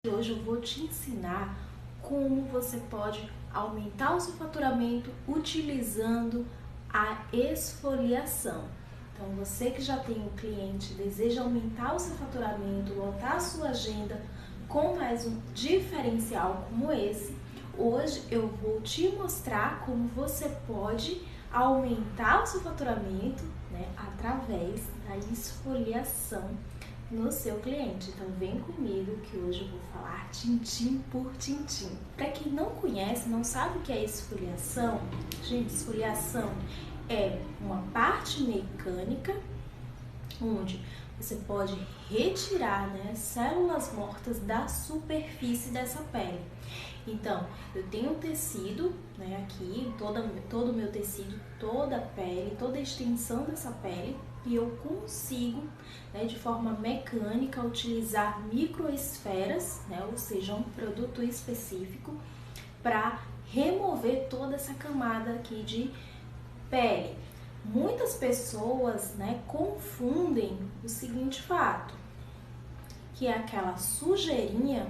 Hoje eu vou te ensinar como você pode aumentar o seu faturamento utilizando a esfoliação. Então, você que já tem um cliente, deseja aumentar o seu faturamento, lotar a sua agenda com mais um diferencial como esse, hoje eu vou te mostrar como você pode aumentar o seu faturamento, através da esfoliação no seu cliente. Então vem comigo que hoje eu vou falar tintim por tintim. Para quem não conhece, não sabe o que é esfoliação, gente, esfoliação é uma parte mecânica onde você pode retirar células mortas da superfície dessa pele. Então, eu tenho um tecido aqui, todo o meu tecido, toda a pele, toda a extensão dessa pele, e eu consigo, de forma mecânica, utilizar microesferas, ou seja, um produto específico, para remover toda essa camada aqui de pele. Muitas pessoas confundem o seguinte fato, que é aquela sujeirinha,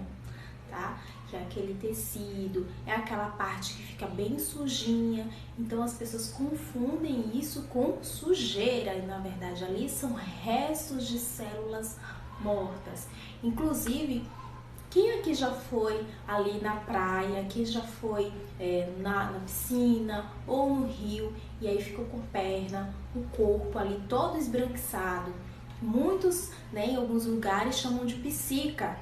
tá? Que é aquele tecido, é aquela parte que fica bem sujinha. Então as pessoas confundem isso com sujeira e na verdade ali são restos de células mortas. Inclusive, quem aqui já foi ali na praia, quem já foi na piscina ou no rio e aí ficou com a perna, o corpo ali todo esbranquiçado? Muitos, em alguns lugares chamam de psica.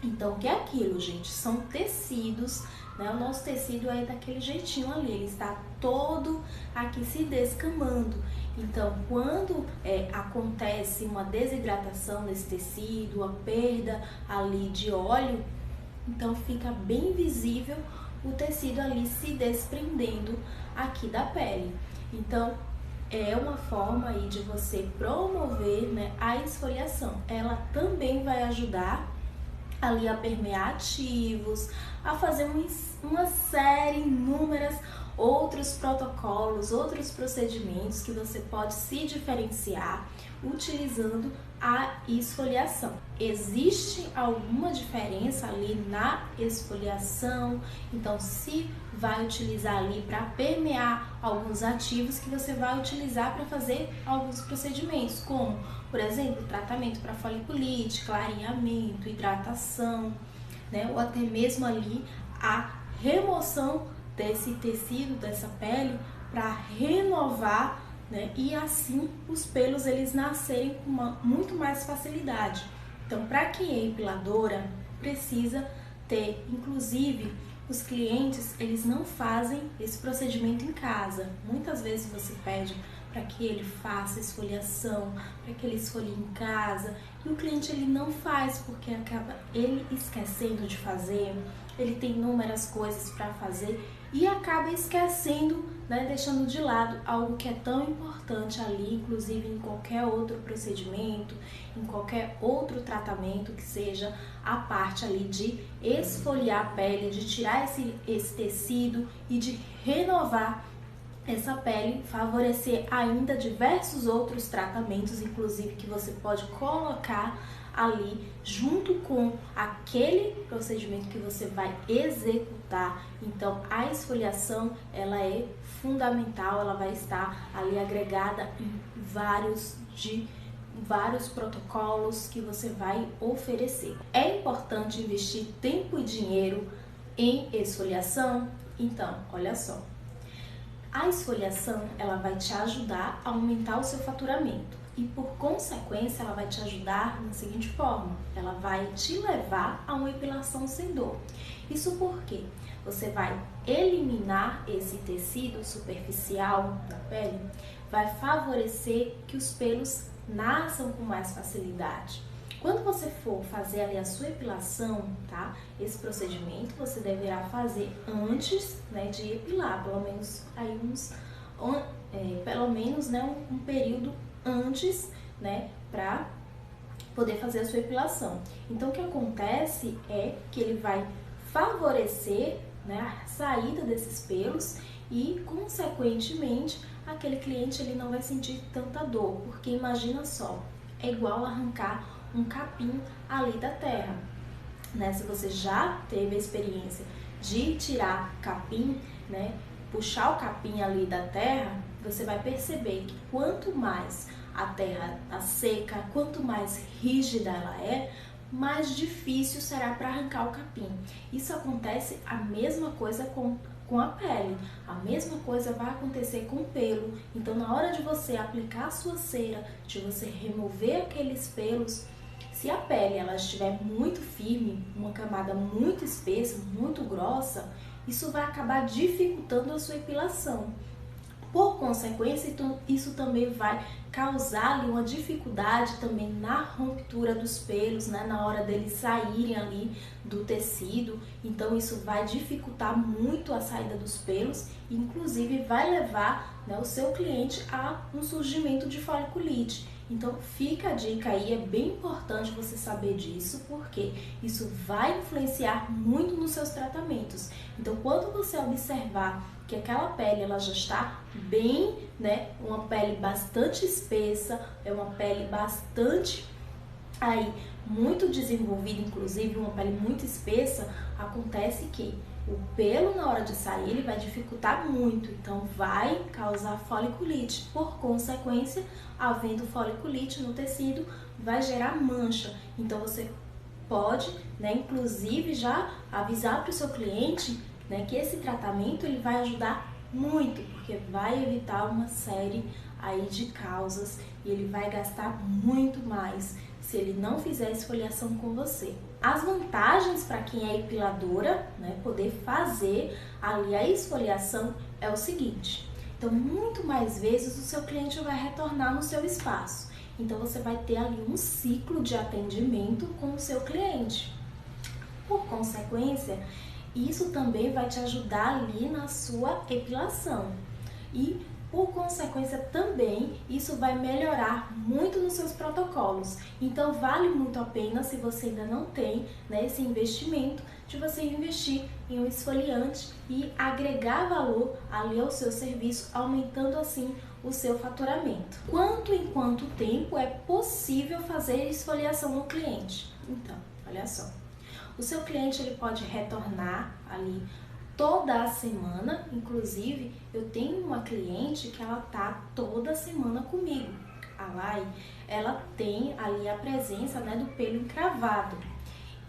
Então, o que é aquilo, gente? São tecidos, o nosso tecido é daquele jeitinho ali, ele está todo aqui se descamando. Então, quando acontece uma desidratação desse tecido, a perda ali de óleo, então fica bem visível o tecido ali se desprendendo aqui da pele. Então, é uma forma aí de você promover a esfoliação. Ela também vai ajudar ali a permear ativos, a fazer uma série, inúmeras outros protocolos, outros procedimentos que você pode se diferenciar utilizando a esfoliação. Existe alguma diferença ali na esfoliação? Então, se vai utilizar ali para permear alguns ativos que você vai utilizar para fazer alguns procedimentos, como, por exemplo, tratamento para foliculite, clareamento, hidratação, ou até mesmo ali a remoção desse tecido, dessa pele, para renovar, e assim os pelos eles nascerem com muito mais facilidade. Então, para quem é epiladora, precisa ter, inclusive, os clientes, eles não fazem esse procedimento em casa. Muitas vezes você pede para que ele faça esfoliação, para que ele esfolie em casa, e o cliente ele não faz porque acaba ele esquecendo de fazer, ele tem inúmeras coisas para fazer e acaba esquecendo, deixando de lado algo que é tão importante ali, inclusive em qualquer outro procedimento, em qualquer outro tratamento que seja a parte ali de esfoliar a pele, de tirar esse tecido e de renovar essa pele, favorecer ainda diversos outros tratamentos, inclusive que você pode colocar ali junto com aquele procedimento que você vai executar. Então, a esfoliação, ela é fundamental, ela vai estar ali agregada em vários protocolos que você vai oferecer. É importante investir tempo e dinheiro em esfoliação? Então, olha só. A esfoliação, ela vai te ajudar a aumentar o seu faturamento e, por consequência, ela vai te ajudar da seguinte forma: ela vai te levar a uma epilação sem dor. Isso porque você vai eliminar esse tecido superficial da pele, vai favorecer que os pelos nasçam com mais facilidade. Quando você for fazer ali a sua epilação, tá? Esse procedimento você deverá fazer antes, de epilar, pelo menos aí um período antes, para poder fazer a sua epilação. Então, o que acontece é que ele vai favorecer, a saída desses pelos e, consequentemente, aquele cliente ele não vai sentir tanta dor, porque imagina só, é igual arrancar um capim ali da terra. né? Se você já teve a experiência de tirar capim, né? Puxar o capim ali da terra, você vai perceber que quanto mais a terra está seca, quanto mais rígida ela é, mais difícil será para arrancar o capim. Isso acontece a mesma coisa com a pele, a mesma coisa vai acontecer com o pelo. Então, na hora de você aplicar a sua cera, de você remover aqueles pelos, se a pele ela estiver muito firme, uma camada muito espessa, muito grossa, isso vai acabar dificultando a sua epilação. Por consequência, isso também vai causar ali uma dificuldade também na ruptura dos pelos, né, na hora deles saírem ali do tecido. Então isso vai dificultar muito a saída dos pelos, inclusive vai levar, né, o seu cliente a um surgimento de foliculite. Então fica a dica aí, é bem importante você saber disso, porque isso vai influenciar muito nos seus tratamentos. Então quando você observar que aquela pele ela já está bem, né, uma pele bastante espessa, é uma pele bastante aí muito desenvolvida, inclusive uma pele muito espessa, acontece que o pelo na hora de sair ele vai dificultar muito, então vai causar foliculite. Por consequência, havendo foliculite no tecido, vai gerar mancha. Então você pode, né, inclusive já avisar para o seu cliente, né, que esse tratamento ele vai ajudar muito, porque vai evitar uma série aí de causas e ele vai gastar muito mais se ele não fizer esfoliação com você. As vantagens para quem é epiladora, né, poder fazer ali a esfoliação é o seguinte: então muito mais vezes o seu cliente vai retornar no seu espaço. Então você vai ter ali um ciclo de atendimento com o seu cliente. Por consequência, isso também vai te ajudar ali na sua epilação. E por consequência também, isso vai melhorar muito nos seus protocolos. Então vale muito a pena, se você ainda não tem, né, esse investimento, de você investir em um esfoliante e agregar valor ali ao seu serviço, aumentando assim o seu faturamento. Quanto em quanto tempo é possível fazer esfoliação no cliente? Então, olha só. O seu cliente ele pode retornar ali toda a semana, inclusive eu tenho uma cliente que ela tá toda semana comigo. A Lai, ela tem ali a presença, né, do pelo encravado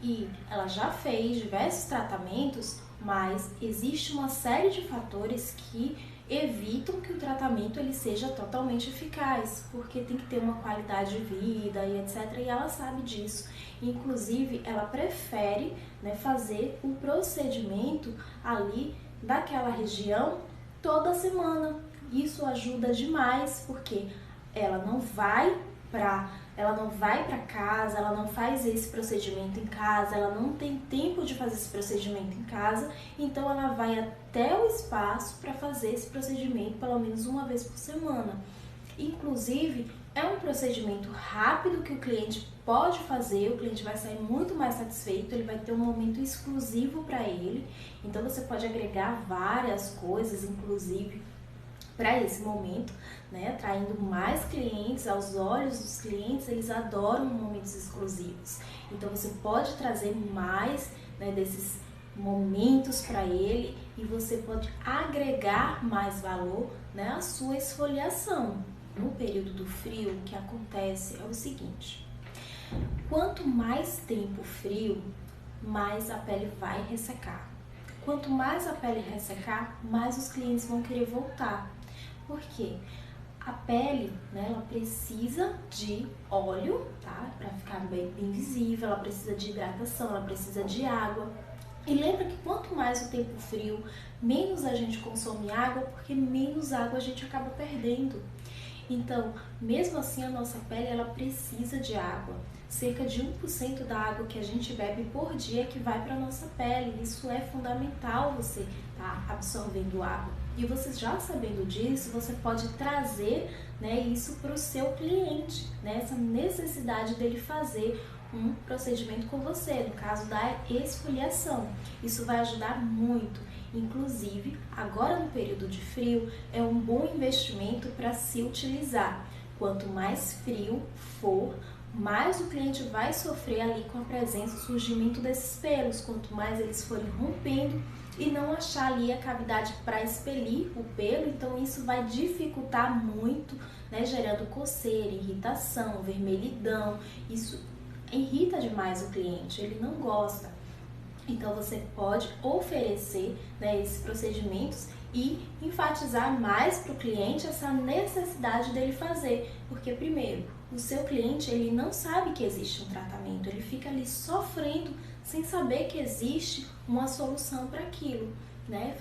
e ela já fez diversos tratamentos, mas existe uma série de fatores que evitam que o tratamento ele seja totalmente eficaz, porque tem que ter uma qualidade de vida e etc. E ela sabe disso. Inclusive, ela prefere, né, fazer o procedimento ali daquela região toda semana. Isso ajuda demais, porque ela não vai para casa, ela não faz esse procedimento em casa, ela não tem tempo de fazer esse procedimento em casa, então ela vai até o espaço para fazer esse procedimento pelo menos uma vez por semana. Inclusive, é um procedimento rápido que o cliente pode fazer, o cliente vai sair muito mais satisfeito, ele vai ter um momento exclusivo para ele, então você pode agregar várias coisas, inclusive, para esse momento, né, atraindo mais clientes. Aos olhos dos clientes, eles adoram momentos exclusivos. Então você pode trazer mais, né, desses momentos para ele e você pode agregar mais valor, né, à sua esfoliação. No período do frio, o que acontece é o seguinte: quanto mais tempo frio, mais a pele vai ressecar. Quanto mais a pele ressecar, mais os clientes vão querer voltar. Por quê? A pele, né, ela precisa de óleo, tá? Para ficar bem visível, ela precisa de hidratação, ela precisa de água. E lembra que quanto mais o tempo frio, menos a gente consome água, porque menos água a gente acaba perdendo. Então, mesmo assim, a nossa pele ela precisa de água. Cerca de 1% da água que a gente bebe por dia que vai para a nossa pele. Isso é fundamental, você tá absorvendo água. E você já sabendo disso, você pode trazer, né, isso para o seu cliente, né, essa necessidade dele fazer um procedimento com você, no caso da esfoliação. Isso vai ajudar muito. Inclusive, agora no período de frio, é um bom investimento para se utilizar. Quanto mais frio for, mais o cliente vai sofrer ali com a presença, o surgimento desses pelos. Quanto mais eles forem rompendo e não achar ali a cavidade para expelir o pelo, então isso vai dificultar muito, né, gerando coceira, irritação, vermelhidão. Isso irrita demais o cliente, ele não gosta. Então você pode oferecer, né, esses procedimentos e enfatizar mais para o cliente essa necessidade dele fazer, porque primeiro, o seu cliente ele não sabe que existe um tratamento, ele fica ali sofrendo sem saber que existe uma solução para aquilo, né?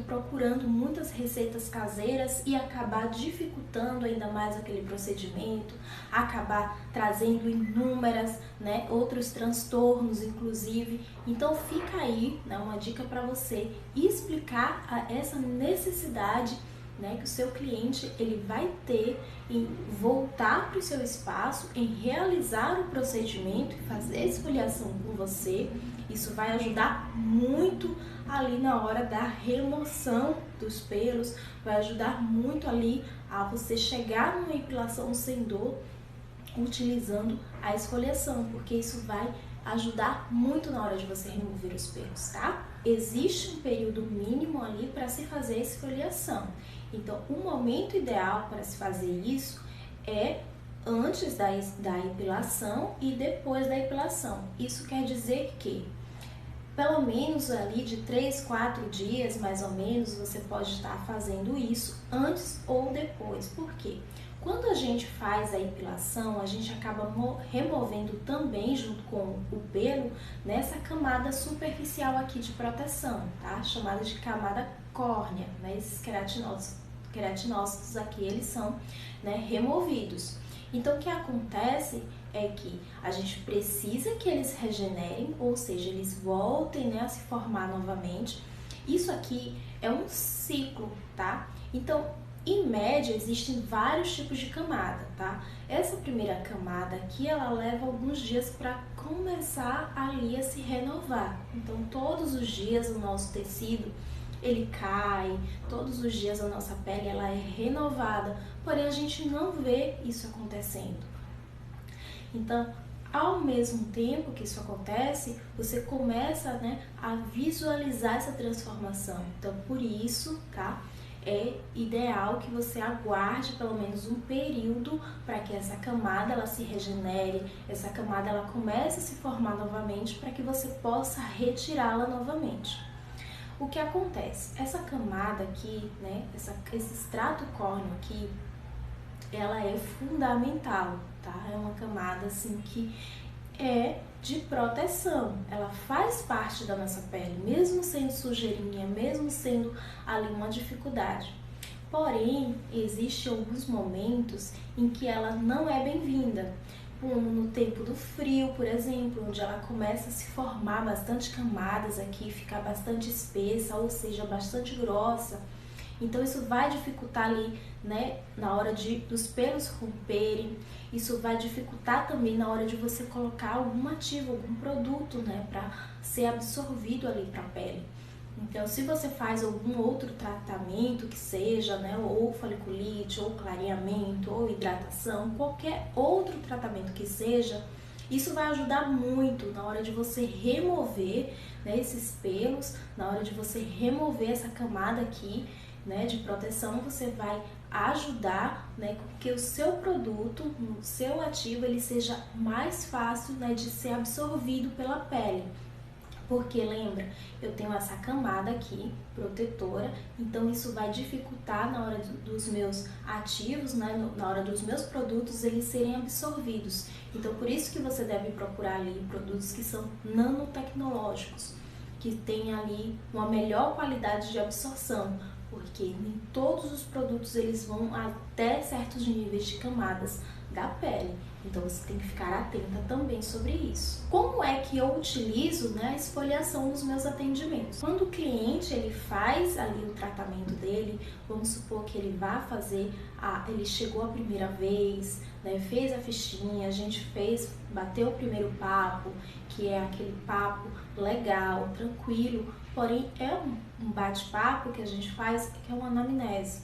Procurando muitas receitas caseiras e acabar dificultando ainda mais aquele procedimento, acabar trazendo inúmeras, né, outros transtornos, inclusive. Então fica aí, né, uma dica para você explicar essa necessidade, né, que o seu cliente ele vai ter em voltar para o seu espaço, em realizar o procedimento e fazer a esfoliação com você. Isso vai ajudar muito ali na hora da remoção dos pelos, vai ajudar muito ali a você chegar numa epilação sem dor utilizando a esfoliação, porque isso vai ajudar muito na hora de você remover os pelos, tá? Existe um período mínimo ali para se fazer a esfoliação. Então, o momento ideal para se fazer isso é antes da epilação e depois da epilação. Isso quer dizer que pelo menos ali de 3, 4 dias, mais ou menos, você pode estar fazendo isso antes ou depois. Por quê? Quando a gente faz a epilação, a gente acaba removendo também, junto com o pelo, nessa camada superficial aqui de proteção, tá? Chamada de camada córnea, né? Esses queratinócitos aqui, eles são, né, removidos. Então, o que acontece é que a gente precisa que eles regenerem, ou seja, eles voltem, né, a se formar novamente. Isso aqui é um ciclo, tá? Então, em média, existem vários tipos de camada, tá? Essa primeira camada aqui, ela leva alguns dias para começar ali a se renovar. Então, todos os dias o nosso tecido, ele cai, todos os dias a nossa pele, ela é renovada, porém a gente não vê isso acontecendo. Então, ao mesmo tempo que isso acontece, você começa, né, a visualizar essa transformação. Então, por isso, tá? É ideal que você aguarde pelo menos um período para que essa camada ela se regenere, essa camada ela comece a se formar novamente para que você possa retirá-la novamente. O que acontece? Essa camada aqui, né, esse extrato córneo aqui, ela é fundamental, tá? É uma camada assim que é de proteção, ela faz parte da nossa pele, mesmo sendo sujeirinha, mesmo sendo ali uma dificuldade. Porém, existem alguns momentos em que ela não é bem-vinda, como no tempo do frio, por exemplo, onde ela começa a se formar bastante camadas aqui, ficar bastante espessa, ou seja, bastante grossa. Então isso vai dificultar ali, né, na hora dos pelos romperem. Isso vai dificultar também na hora de você colocar algum ativo, algum produto, né, para ser absorvido ali para a pele. Então, se você faz algum outro tratamento que seja, né, ou foliculite, ou clareamento, ou hidratação, qualquer outro tratamento que seja, isso vai ajudar muito na hora de você remover, né, esses pelos, na hora de você remover essa camada aqui, né, de proteção. Você vai ajudar, né, que o seu produto, o seu ativo, ele seja mais fácil, né, de ser absorvido pela pele. Porque lembra, eu tenho essa camada aqui, protetora, então isso vai dificultar na hora dos meus ativos, né, na hora dos meus produtos eles serem absorvidos. Então por isso que você deve procurar ali produtos que são nanotecnológicos, que tem ali uma melhor qualidade de absorção, porque nem todos os produtos eles vão até certos níveis de camadas da pele. Então você tem que ficar atenta também sobre isso. Como é que eu utilizo, né, a esfoliação nos meus atendimentos? Quando o cliente ele faz ali o tratamento dele, vamos supor que ele vá fazer, ele chegou a primeira vez, né, fez a fichinha, a gente bateu o primeiro papo, que é aquele papo legal, tranquilo, porém é um bate-papo que a gente faz, que é uma anamnese,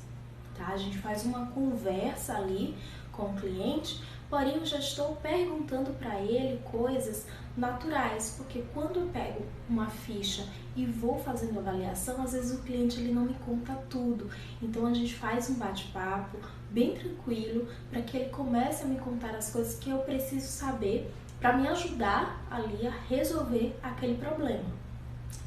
tá? A gente faz uma conversa ali com o cliente porém eu já estou perguntando para ele coisas naturais, porque quando eu pego uma ficha e vou fazendo avaliação, às vezes o cliente ele não me conta tudo. Então a gente faz um bate-papo bem tranquilo para que ele comece a me contar as coisas que eu preciso saber para me ajudar ali a resolver aquele problema.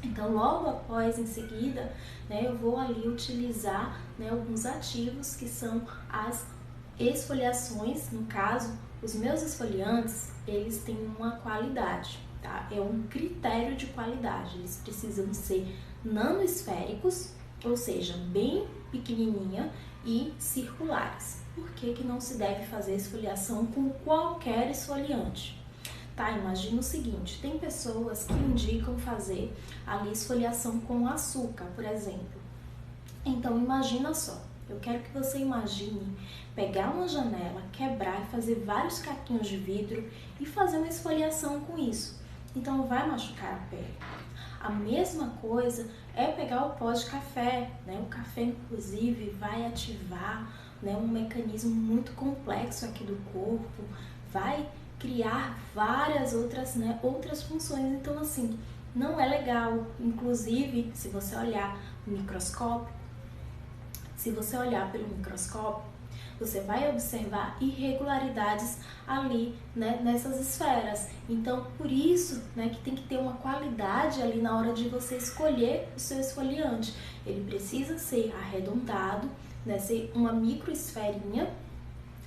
Então, logo após, em seguida, né, eu vou ali utilizar, né, alguns ativos que são as esfoliações. No caso, os meus esfoliantes, eles têm uma qualidade, tá? É um critério de qualidade. Eles precisam ser nanosféricos, ou seja, bem pequenininha e circulares. Por que que não se deve fazer esfoliação com qualquer esfoliante? Tá, imagina o seguinte, tem pessoas que indicam fazer ali esfoliação com açúcar, por exemplo. Então imagina só, eu quero que você imagine pegar uma janela, quebrar e fazer vários caquinhos de vidro e fazer uma esfoliação com isso. Então vai machucar a pele. A mesma coisa é pegar o pó de café, né? O café inclusive vai ativar, né, um mecanismo muito complexo aqui do corpo, vai criar várias outras funções. Então assim, não é legal. Inclusive, se você olhar no microscópio, pelo microscópio, você vai observar irregularidades ali, né, nessas esferas. Então, por isso, né, que tem que ter uma qualidade ali na hora de você escolher o seu esfoliante. Ele precisa ser arredondado, né, ser uma microesferinha,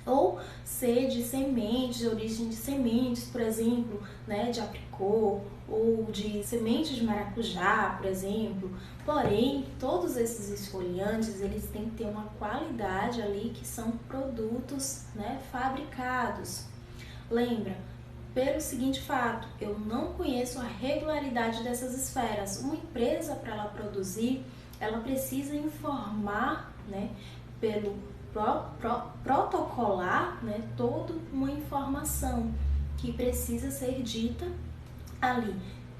ou ser de sementes, de origem de sementes, por exemplo, né, de apricot, ou de sementes de maracujá, por exemplo. Porém, todos esses esfoliantes, eles têm que ter uma qualidade ali, que são produtos, né, fabricados. Lembra, pelo seguinte fato, eu não conheço a regularidade dessas esferas. Uma empresa, para ela produzir, ela precisa informar, né, pelo protocolar, né, toda uma informação que precisa ser dita ali.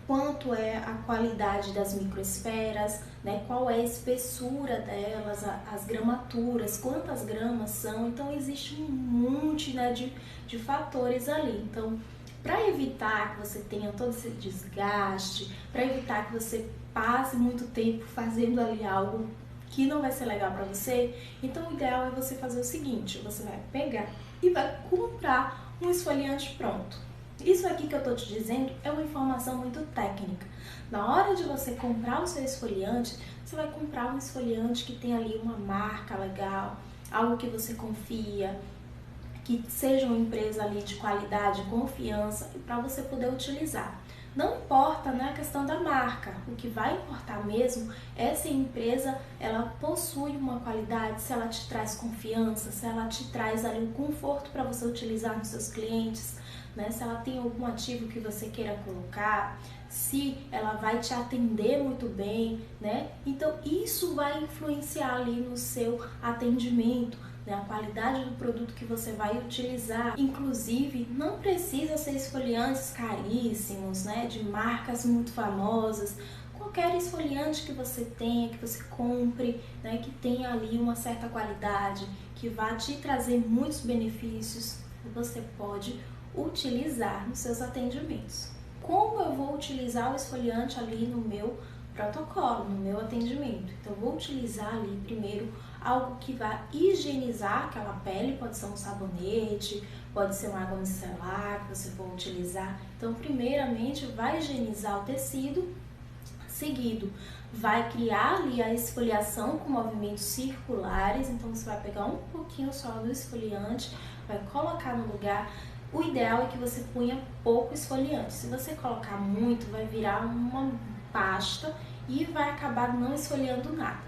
Quanto é a qualidade das microesferas, né, qual é a espessura delas, as gramaturas, quantas gramas são. Então existe um monte, né, de fatores ali. Então, para evitar que você tenha todo esse desgaste, para evitar que você passe muito tempo fazendo ali algo que não vai ser legal para você, então o ideal é você fazer o seguinte: você vai pegar e vai comprar um esfoliante pronto. Isso aqui que eu tô te dizendo é uma informação muito técnica. Na hora de você comprar o seu esfoliante, você vai comprar um esfoliante que tem ali uma marca legal, algo que você confia, que seja uma empresa ali de qualidade, confiança, e para você poder utilizar. Não importa, né, a questão da marca, o que vai importar mesmo é se a empresa ela possui uma qualidade, se ela te traz confiança, se ela te traz ali um conforto para você utilizar nos seus clientes, né, se ela tem algum ativo que você queira colocar, se ela vai te atender muito bem, né? Então isso vai influenciar ali no seu atendimento, né, a qualidade do produto que você vai utilizar. Inclusive, não precisa ser esfoliantes caríssimos, né, de marcas muito famosas. Qualquer esfoliante que você tenha, que você compre, né, que tenha ali uma certa qualidade, que vá te trazer muitos benefícios, você pode utilizar nos seus atendimentos. Como eu vou utilizar o esfoliante ali no meu protocolo, no meu atendimento? Então, eu vou utilizar ali primeiro algo que vai higienizar aquela pele, pode ser um sabonete, pode ser uma água micelar que você for utilizar. Então, primeiramente, vai higienizar o tecido, seguido vai criar ali a esfoliação com movimentos circulares. Então, você vai pegar um pouquinho só do esfoliante, vai colocar no lugar. O ideal é que você ponha pouco esfoliante. Se você colocar muito, vai virar uma pasta e vai acabar não esfoliando nada.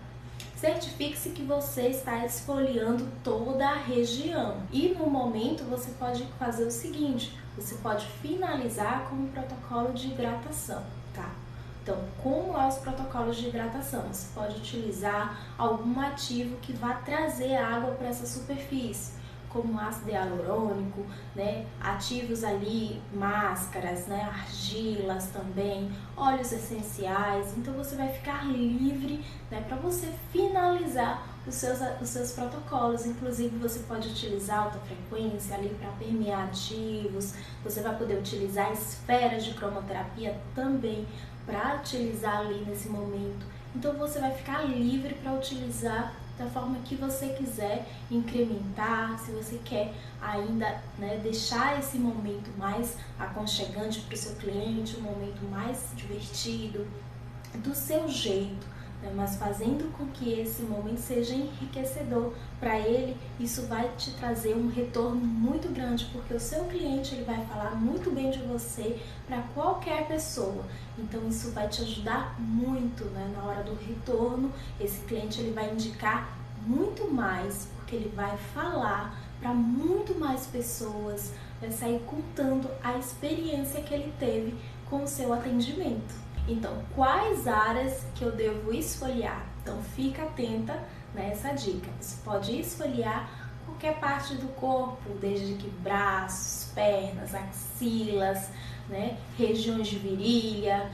Certifique-se que você está esfoliando toda a região. E no momento você pode fazer o seguinte: você pode finalizar com um protocolo de hidratação, tá? Então, como é os protocolos de hidratação? Você pode utilizar algum ativo que vá trazer água para essa superfície, como ácido hialurônico, né, ativos ali, máscaras, né, argilas também, óleos essenciais. Então você vai ficar livre, né, para você finalizar os seus protocolos. Inclusive você pode utilizar alta frequência ali para permear ativos, você vai poder utilizar esferas de cromoterapia também para utilizar ali nesse momento. Então você vai ficar livre para utilizar da forma que você quiser, incrementar, se você quer ainda, né, deixar esse momento mais aconchegante para o seu cliente, um momento mais divertido, do seu jeito, né, mas fazendo com que esse momento seja enriquecedor para ele. Isso vai te trazer um retorno muito grande, porque o seu cliente ele vai falar muito bem de você para qualquer pessoa. Então isso vai te ajudar muito, né, na hora do retorno. Esse cliente ele vai indicar muito mais, porque ele vai falar para muito mais pessoas, vai sair contando a experiência que ele teve com o seu atendimento. Então, quais áreas que eu devo esfoliar? Então, fica atenta nessa dica. Você pode esfoliar qualquer parte do corpo, desde que braços, pernas, axilas, né, regiões de virilha,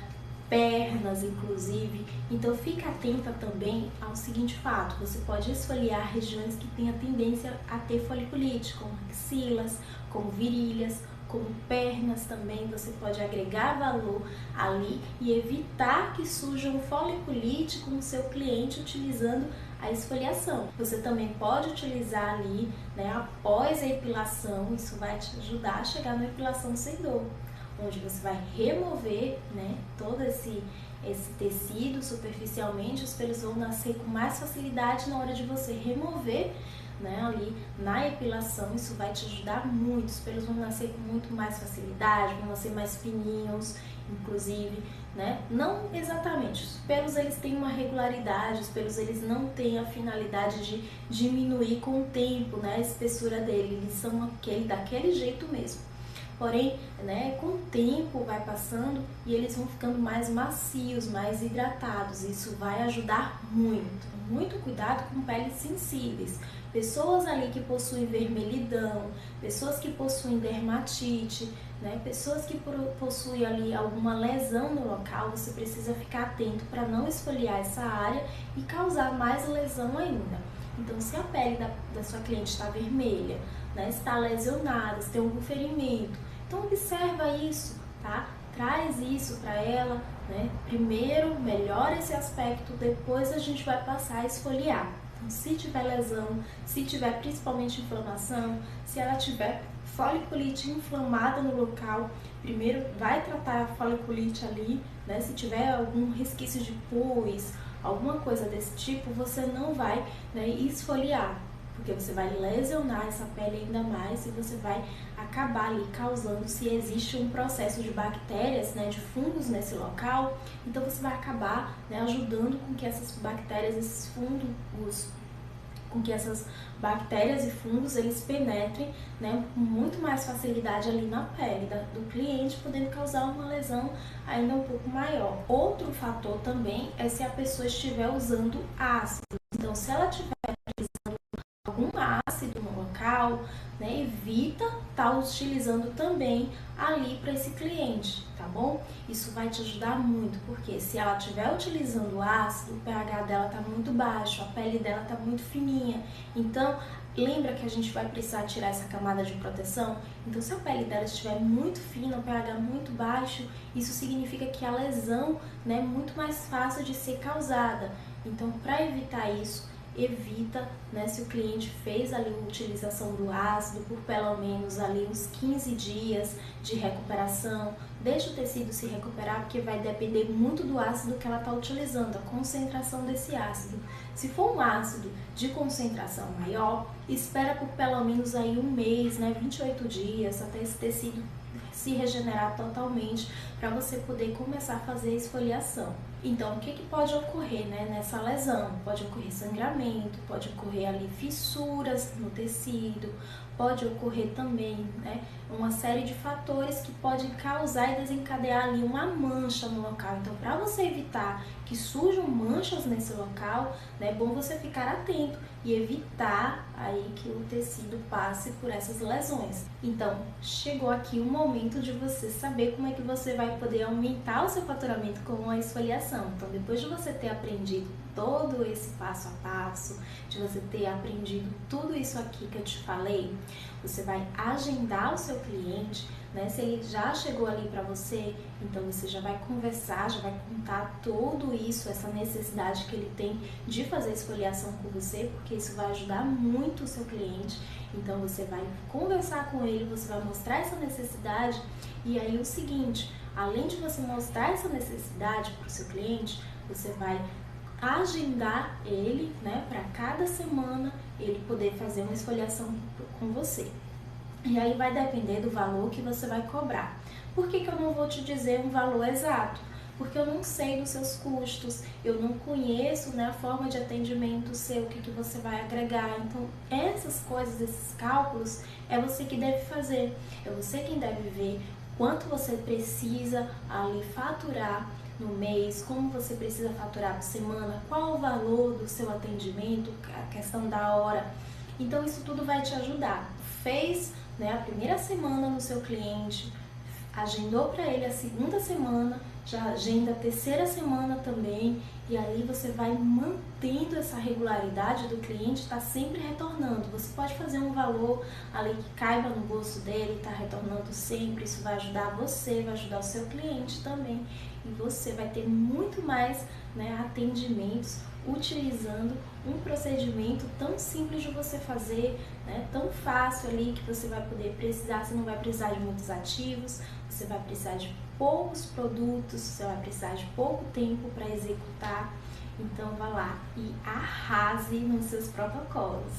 pernas inclusive. Então, fica atenta também ao seguinte fato: você pode esfoliar regiões que têm a tendência a ter foliculite, como axilas, como virilhas, como pernas também. Você pode agregar valor ali e evitar que surja um foliculite com o seu cliente utilizando a esfoliação. Você também pode utilizar ali, né, após a epilação. Isso vai te ajudar a chegar na epilação sem dor, onde você vai remover, né, todo esse tecido superficialmente. Os pelos vão nascer com mais facilidade na hora de você remover, né, ali na epilação. Isso vai te ajudar muito. Os pelos vão nascer com muito mais facilidade, vão nascer mais fininhos, inclusive, né? Não exatamente, os pelos eles têm uma regularidade, os pelos eles não têm a finalidade de diminuir com o tempo, né, a espessura dele, eles são daquele jeito mesmo. Porém, né, com o tempo vai passando e eles vão ficando mais macios, mais hidratados. Isso vai ajudar muito. Muito cuidado com peles sensíveis. Pessoas ali que possuem vermelhidão, pessoas que possuem dermatite, né, pessoas que possuem ali alguma lesão no local, você precisa ficar atento para não esfoliar essa área e causar mais lesão ainda. Então, se a pele da sua cliente está vermelha, né, está lesionada, se tem algum ferimento, então observa isso, tá? Traz isso para ela, né? Primeiro melhora esse aspecto, depois a gente vai passar a esfoliar. Então, se tiver lesão, se tiver principalmente inflamação, se ela tiver foliculite inflamada no local, primeiro vai tratar a foliculite ali, né? Se tiver algum resquício de pus, alguma coisa desse tipo, você não vai, né, esfoliar, porque você vai lesionar essa pele ainda mais e você vai acabar ali causando, se existe um processo de bactérias, né, de fungos nesse local, então você vai acabar, né, ajudando com que essas bactérias, esses fungos, com que essas bactérias e fungos eles penetrem, né, com muito mais facilidade ali na pele do cliente, podendo causar uma lesão ainda um pouco maior. Outro fator também é se a pessoa estiver usando ácido. Então, se ela estiver utilizando algum ácido no local, né, evita estar utilizando também ali para esse cliente, tá bom? Isso vai te ajudar muito, porque se ela estiver utilizando ácido, o pH dela tá muito baixo, a pele dela tá muito fininha. Então, lembra que a gente vai precisar tirar essa camada de proteção? Então, se a pele dela estiver muito fina, o pH muito baixo, isso significa que a lesão, né, é muito mais fácil de ser causada. Então, para evitar isso, evita, né, se o cliente fez ali a utilização do ácido por pelo menos ali uns 15 dias de recuperação, deixa o tecido se recuperar, porque vai depender muito do ácido que ela está utilizando, a concentração desse ácido. Se for um ácido de concentração maior, espera por pelo menos aí um mês, né, 28 dias, até esse tecido se regenerar totalmente, para você poder começar a fazer a esfoliação. Então, o que pode ocorrer, né, nessa lesão? Pode ocorrer sangramento, pode ocorrer ali fissuras no tecido, pode ocorrer também, né, uma série de fatores que podem causar e desencadear ali uma mancha no local. Então, para você evitar que surjam manchas nesse local, né, é bom você ficar atento e evitar aí que o tecido passe por essas lesões. Então, chegou aqui o momento de você saber como é que você vai poder aumentar o seu faturamento com a esfoliação. Então, depois de você ter aprendido todo esse passo a passo, de você ter aprendido tudo isso aqui que eu te falei, você vai agendar o seu cliente, né? Se ele já chegou ali para você, então você já vai conversar, já vai contar tudo isso, essa necessidade que ele tem de fazer esfoliação com você, porque isso vai ajudar muito o seu cliente. Então você vai conversar com ele, você vai mostrar essa necessidade, e aí o seguinte, além de você mostrar essa necessidade para o seu cliente, você vai agendar ele, né, para cada semana ele poder fazer uma esfoliação com você. E aí vai depender do valor que você vai cobrar. Por que que eu não vou te dizer um valor exato? Porque eu não sei dos seus custos, eu não conheço, né, a forma de atendimento seu, o que que você vai agregar. Então, essas coisas, esses cálculos, é você que deve fazer. É você quem deve ver quanto você precisa ali faturar no mês, como você precisa faturar por semana, qual o valor do seu atendimento, a questão da hora. Então isso tudo vai te ajudar. Fez, né, a primeira semana no seu cliente, agendou para ele a segunda semana, já agenda a terceira semana também, e aí você vai mantendo essa regularidade do cliente, está sempre retornando. Você pode fazer um valor ali que caiba no bolso dele, está retornando sempre, isso vai ajudar você, vai ajudar o seu cliente também, e você vai ter muito mais, né, atendimentos utilizando um procedimento tão simples de você fazer, né, tão fácil ali que você vai poder precisar, você não vai precisar de muitos ativos, você vai precisar de poucos produtos, você vai precisar de pouco tempo para executar. Então vá lá e arrase nos seus protocolos.